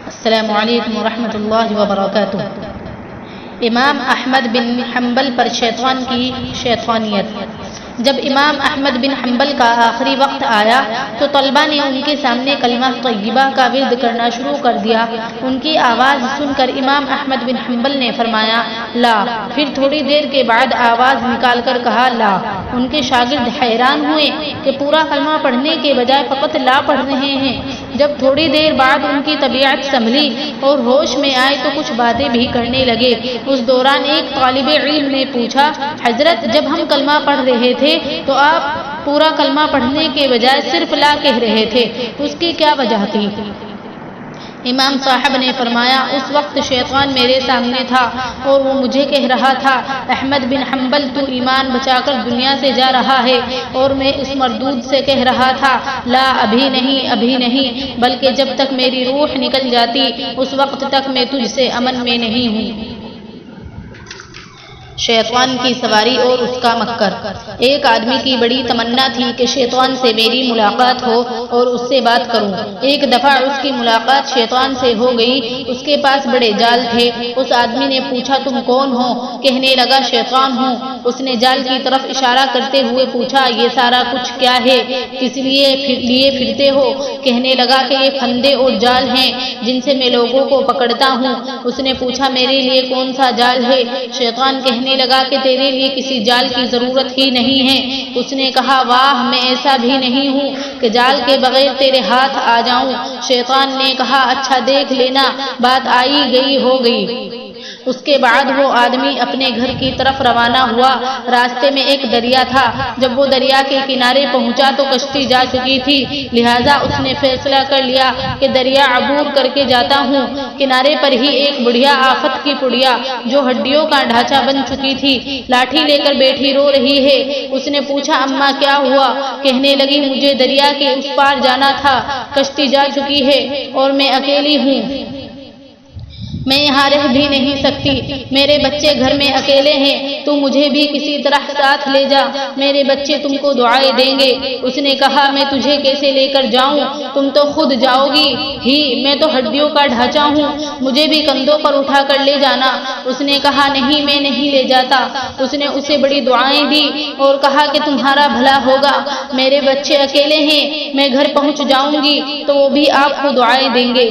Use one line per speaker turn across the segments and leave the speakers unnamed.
السلام علیکم ورحمۃ اللہ وبرکاتہ۔ امام احمد بن حنبل پر شیطان کی شیطانیت۔ جب امام احمد بن حنبل کا آخری وقت آیا تو طلبہ نے ان کے سامنے کلمہ طیبہ کا ورد کرنا شروع کر دیا۔ ان کی آواز سن کر امام احمد بن حنبل نے فرمایا لا، پھر تھوڑی دیر کے بعد آواز نکال کر کہا لا۔ ان کے شاگرد حیران ہوئے کہ پورا کلمہ پڑھنے کے بجائے فقط لا پڑھ رہے ہیں۔ جب تھوڑی دیر بعد ان کی طبیعت سنبھلی اور ہوش میں آئے تو کچھ باتیں بھی کرنے لگے۔ اس دوران ایک طالب علم نے پوچھا حضرت، جب ہم کلمہ پڑھ رہے تھے تو آپ پورا کلمہ پڑھنے کے بجائے صرف لا کہہ رہے تھے، اس کی کیا وجہ تھی؟ امام صاحب نے فرمایا اس وقت شیطان میرے سامنے تھا اور وہ مجھے کہہ رہا تھا احمد بن حنبل تو ایمان بچا کر دنیا سے جا رہا ہے، اور میں اس مردود سے کہہ رہا تھا لا، ابھی نہیں ابھی نہیں، بلکہ جب تک میری روح نکل جاتی اس وقت تک میں تجھ سے امن میں نہیں ہوں۔ شیطان کی سواری اور اس کا مکر۔ ایک آدمی کی بڑی تمنا تھی کہ شیطان سے میری ملاقات ہو اور اس سے بات کروں۔ ایک دفعہ اس کی ملاقات شیطان سے ہو گئی۔ اس کے پاس بڑے جال تھے۔ اس آدمی نے پوچھا تم کون ہو؟ کہنے لگا شیطان ہوں۔ اس نے جال کی طرف اشارہ کرتے ہوئے پوچھا یہ سارا کچھ کیا ہے؟ کس لیے پھرتے ہو؟ کہنے لگا کہ یہ پھندے اور جال ہیں جن سے میں لوگوں کو پکڑتا ہوں۔ اس نے پوچھا میرے لیے کون سا جال ہے؟ شیطان کہنے لگا کہ تیرے لیے کسی جال کی ضرورت ہی نہیں ہے۔ اس نے کہا واہ، میں ایسا بھی نہیں ہوں کہ جال کے بغیر تیرے ہاتھ آ جاؤں۔ شیطان نے کہا اچھا دیکھ لینا، بات آئی گئی ہو گئی۔ اس کے بعد وہ آدمی اپنے گھر کی طرف روانہ ہوا۔ راستے میں ایک دریا تھا۔ جب وہ دریا کے کنارے پہنچا تو کشتی جا چکی تھی، لہٰذا اس نے فیصلہ کر لیا کہ دریا عبور کر کے جاتا ہوں۔ کنارے پر ہی ایک بڑھیا آفت کی پڑیا جو ہڈیوں کا ڈھانچہ بن چکی تھی لاٹھی لے کر بیٹھی رو رہی ہے۔ اس نے پوچھا اماں کیا ہوا؟ کہنے لگی مجھے دریا کے اس پار جانا تھا، کشتی جا چکی ہے اور میں اکیلی ہوں، میں یہاں رہ بھی نہیں سکتی، میرے بچے گھر میں اکیلے ہیں، تو مجھے بھی کسی طرح ساتھ لے جا، میرے بچے تم کو دعائیں دیں گے۔ اس نے کہا میں تجھے کیسے لے کر جاؤں؟ تم تو خود جاؤ گی ہی، میں تو ہڈیوں کا ڈھانچہ ہوں، مجھے بھی کندھوں پر اٹھا کر لے جانا۔ اس نے کہا نہیں، میں نہیں لے جاتا۔ اس نے اسے بڑی دعائیں دی اور کہا کہ تمہارا بھلا ہوگا، میرے بچے اکیلے ہیں، میں گھر پہنچ جاؤں گی تو وہ بھی آپ کو دعائیں دیں گے۔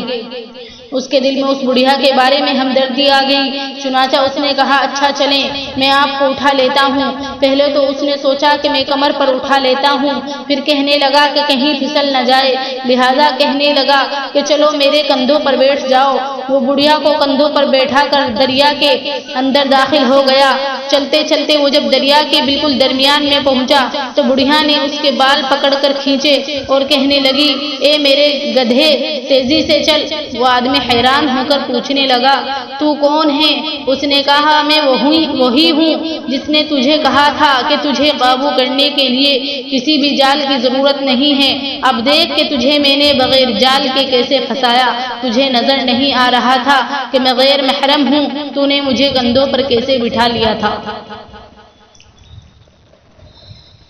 اس کے دل میں اس بڑھیا کے بارے میں ہمدردی آ گئی، چنانچہ اس نے کہا اچھا چلیں، میں آپ کو اٹھا لیتا ہوں۔ پہلے تو اس نے سوچا کہ میں کمر پر اٹھا لیتا ہوں، پھر کہنے لگا کہ کہیں پھسل نہ جائے، لہٰذا کہنے لگا کہ چلو میرے کندھوں پر بیٹھ جاؤ۔ وہ بڑھیا کو کندھوں پر بیٹھا کر دریا کے اندر داخل ہو گیا۔ چلتے چلتے وہ جب دریا کے بالکل درمیان میں پہنچا تو بڑھیا نے اس کے بال پکڑ کر کھینچے اور کہنے لگی اے میرے گدھے تیزی سے چل۔ وہ آدمی حیران ہو کر پوچھنے لگا تو کون ہے؟ اس نے کہا میں وہی ہوں جس نے تجھے کہا تھا کہ تجھے قابو کرنے کے لیے کسی بھی جال کی ضرورت نہیں ہے۔ اب دیکھ کہ تجھے میں نے بغیر جال کے کیسے پھنسایا، تجھے نظر نہیں آ رہا تھا کہ میں غیر محرم ہوں، تو نے مجھے کندھوں پر کیسے بٹھا لیا تھا۔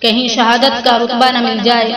کہیں شہادت کا رتبہ نہ مل جائے۔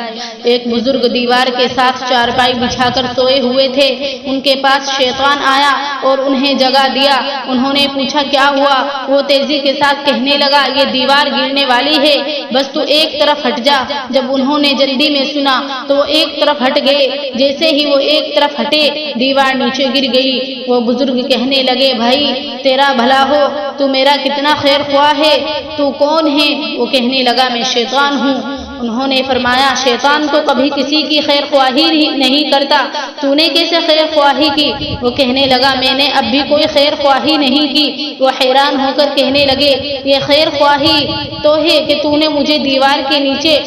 ایک بزرگ دیوار کے ساتھ چارپائی بچھا کر سوئے ہوئے تھے۔ ان کے پاس شیطان آیا اور انہیں جگا دیا۔ انہوں نے پوچھا کیا ہوا؟ وہ تیزی کے ساتھ کہنے لگا یہ دیوار گرنے والی ہے، بس تو ایک طرف ہٹ جا۔ جب انہوں نے جلدی میں سنا تو وہ ایک طرف ہٹ گئے۔ جیسے ہی وہ ایک طرف ہٹے دیوار نیچے گر گئی۔ وہ بزرگ کہنے لگے بھائی تیرا بھلا ہو، تو میرا کتنا خیر خواہ ہے، تو کون ہے؟ وہ کہنے لگا میں شیطان ہوں۔ انہوں نے فرمایا شیطان تو کبھی کسی کی خیر خواہی نہیں کرتا، تو نے کیسے خیر خواہی کی؟ وہ کہنے لگا میں نے اب بھی کوئی خیر خواہی نہیں کی۔ وہ حیران ہو کر کہنے لگے یہ خیر خواہی تو ہے کہ تو نے مجھے دیوار کے نیچے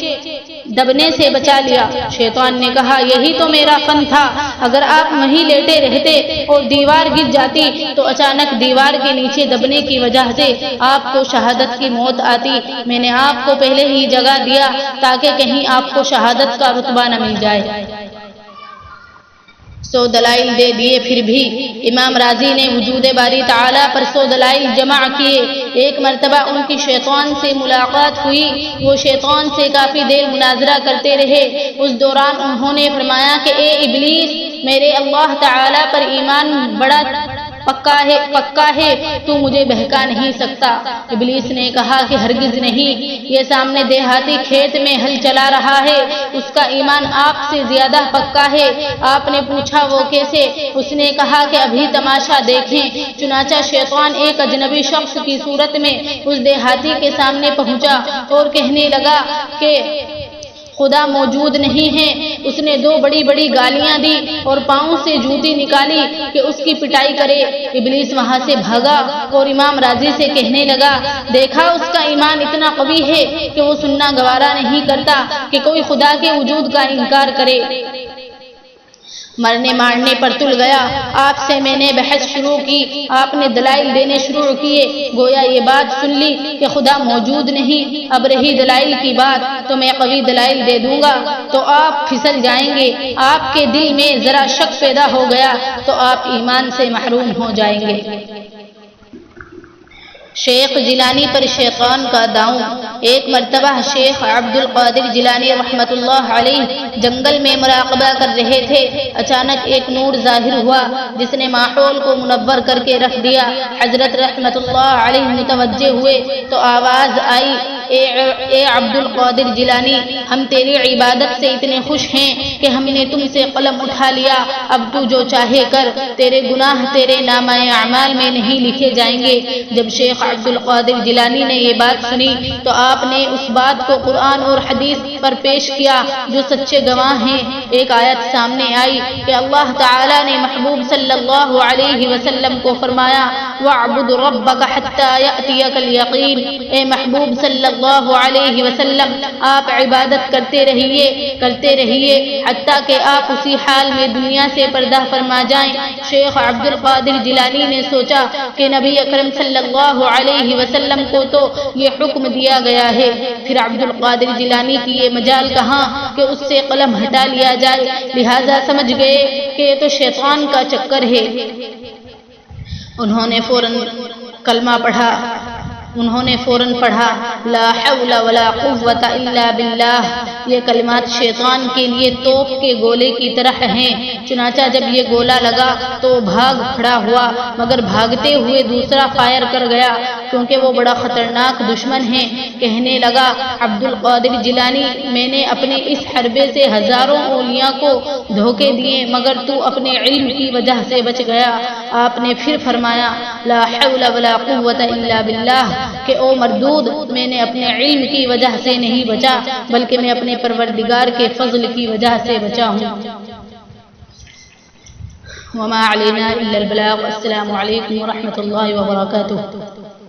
دبنے سے بچا لیا۔ شیطان نے کہا یہی تو میرا فن تھا، اگر آپ وہیں لیٹے رہتے اور دیوار گر جاتی تو اچانک دیوار کے نیچے دبنے کی وجہ سے آپ کو شہادت کی موت آتی۔ میں نے آپ کو پہلے ہی جگہ دیا تاکہ کہیں آپ کو شہادت کا رتبہ نہ مل جائے۔ 100 دلائل دے دیے پھر بھی امام راضی نے وجود باری تعالیٰ پر 100 دلائل جمع کیے۔ ایک مرتبہ ان کی شیطان سے ملاقات ہوئی، وہ شیطان سے کافی دیر مناظرہ کرتے رہے۔ اس دوران انہوں نے فرمایا کہ اے ابلیس، میرے اللہ تعالی پر ایمان بڑا پکا ہے، تو مجھے بہکا نہیں سکتا۔ ابلیس نے کہا کہ ہرگز نہیں، یہ سامنے دیہاتی کھیت میں ہل چلا رہا ہے، اس کا ایمان آپ سے زیادہ پکا ہے۔ آپ نے پوچھا وہ کیسے؟ اس نے کہا کہ ابھی تماشا دیکھیں۔ چنانچہ شیطان ایک اجنبی شخص کی صورت میں اس دیہاتی کے سامنے پہنچا اور کہنے لگا کہ خدا موجود نہیں ہے۔ اس نے دو بڑی بڑی گالیاں دی اور پاؤں سے جوتی نکالی کہ اس کی پٹائی کرے۔ ابلیس وہاں سے بھاگا اور امام راضی سے کہنے لگا، دیکھا اس کا ایمان اتنا قوی ہے کہ وہ سننا گوارا نہیں کرتا کہ کوئی خدا کے وجود کا انکار کرے۔ مرنے مارنے پر تل گیا۔ آپ سے میں نے بحث شروع کی، آپ نے دلائل دینے شروع کیے، گویا یہ بات سن لی کہ خدا موجود نہیں۔ اب رہی دلائل کی بات تو میں قوی دلائل دے دوں گا تو آپ پھسل جائیں گے۔ آپ کے دل میں ذرا شک پیدا ہو گیا تو آپ ایمان سے محروم ہو جائیں گے۔ شیخ جیلانی پر شیطان کا داؤں۔ ایک مرتبہ شیخ عبد القادر جیلانی رحمت اللہ علیہ جنگل میں مراقبہ کر رہے تھے۔ اچانک ایک نور ظاہر ہوا جس نے ماحول کو منور کر کے رکھ دیا۔ حضرت رحمت اللہ علیہ متوجہ ہوئے تو آواز آئی، اے عبد القادر جیلانی، ہم تیری عبادت سے اتنے خوش ہیں کہ ہم نے تم سے قلم اٹھا لیا، اب تو جو چاہے کر، تیرے گناہ تیرے نامہ اعمال میں نہیں لکھے جائیں گے۔ جب شیخ عبد القادر جیلانی نے یہ بات سنی تو آپ نے اس بات کو قرآن اور حدیث پر پیش کیا جو سچے گواہ ہیں۔ ایک آیت سامنے آئی کہ اللہ تعالی نے محبوب صلی اللہ علیہ وسلم کو فرمایا، وَاعْبُدْ رَبَّكَ حَتَّى يَأْتِيَكَ الْيَقِينُ۔ اے محبوب صلی اللہ علیہ وسلم، آپ عبادت کرتے رہیے حتیٰ کہ آپ اسی حال میں دنیا سے پردہ فرما جائیں۔ شیخ عبد القادر جیلانی نے سوچا کہ نبی اکرم صلی اللہ علیہ وسلم کو تو یہ حکم دیا گیا ہے، پھر عبد القادر جیلانی کی یہ مجال کہاں کہ اس سے قلم ہٹا لیا جائے، لہذا سمجھ گئے کہ یہ تو شیطان کا چکر ہے۔ انہوں نے فوراً کلمہ پڑھا، لا حول ولا قوت الا باللہ۔ یہ کلمات شیطان کے لیے توپ کے گولے کی طرح ہیں۔ چنانچہ جب یہ گولا لگا تو بھاگ کھڑا ہوا، مگر بھاگتے ہوئے دوسرا فائر کر گیا کیونکہ وہ بڑا خطرناک دشمن ہے۔ کہنے لگا، عبد القادر جیلانی، میں نے اپنے اس حربے سے ہزاروں اولیاء کو دھوکے دیے مگر تو اپنے علم کی وجہ سے بچ گیا۔ آپ نے پھر فرمایا، لا حول ولا قوت الا باللہ، کہ او مردود، میں نے اپنے علم کی وجہ سے نہیں بچا بلکہ میں اپنے پروردگار کے فضل کی وجہ سے بچا ہوں۔ وما علینا الا البلاغ۔ السلام علیکم ورحمۃ اللہ وبرکاتہ۔